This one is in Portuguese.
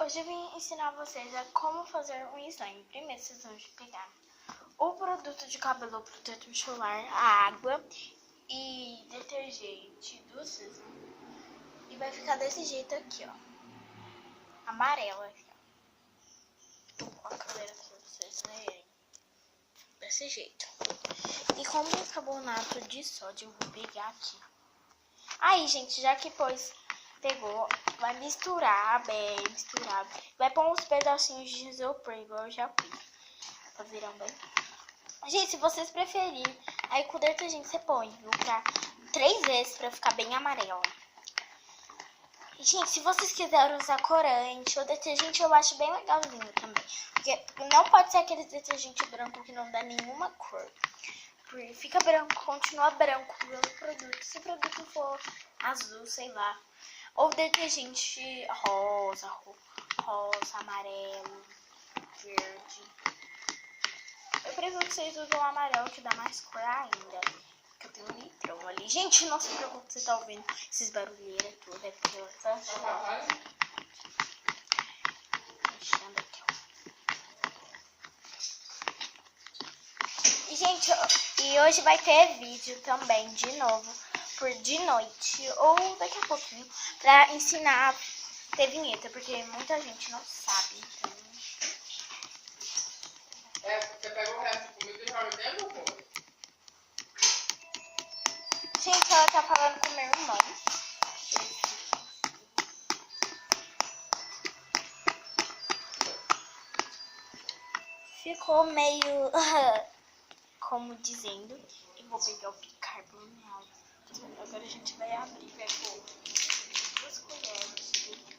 hoje eu vim ensinar vocês a como fazer um slime. Primeiro vocês vão pegar o produto de cabelo protetor solar, a água e detergente do Sismo. E vai ficar desse jeito aqui, ó. Amarelo aqui, ó. Vou colocar a câmera aqui pra vocês verem. Desse jeito. E como carbonato de sódio, eu vou pegar aqui. Aí, gente, já que pegou, vai misturar bem misturado. Vai pôr uns pedacinhos de isopor, igual eu já fiz. Pra virar bem. Gente, se vocês preferirem, aí com o detergente você põe, viu? 3 vezes pra ficar bem amarelo. E, gente, se vocês quiserem usar corante ou detergente, eu acho bem legalzinho também. Porque não pode ser aquele detergente branco que não dá nenhuma cor. Porque fica branco, continua branco pelo produto. Se o produto for azul, sei lá. Ou detergente rosa, amarelo, verde. Eu prefiro que vocês usem o amarelo, que dá mais cor ainda. Porque eu tenho um litrão ali. Gente, não se preocupe se você tá ouvindo esses barulheiros tudo. É porque eu tô mexendo aqui, ó. E, gente, e hoje vai ter vídeo também, de novo, de noite. Ou daqui a pouquinho, pra ensinar a ter vinheta. Porque muita gente não sabe, então... Você pega o resto de comida e joga dentro do forno. Gente, ela tá falando com meu irmão. Ficou meio... como dizendo. E vou pegar o bicarbonato. Agora a gente vai abrir. Vai pôr 2 colheres.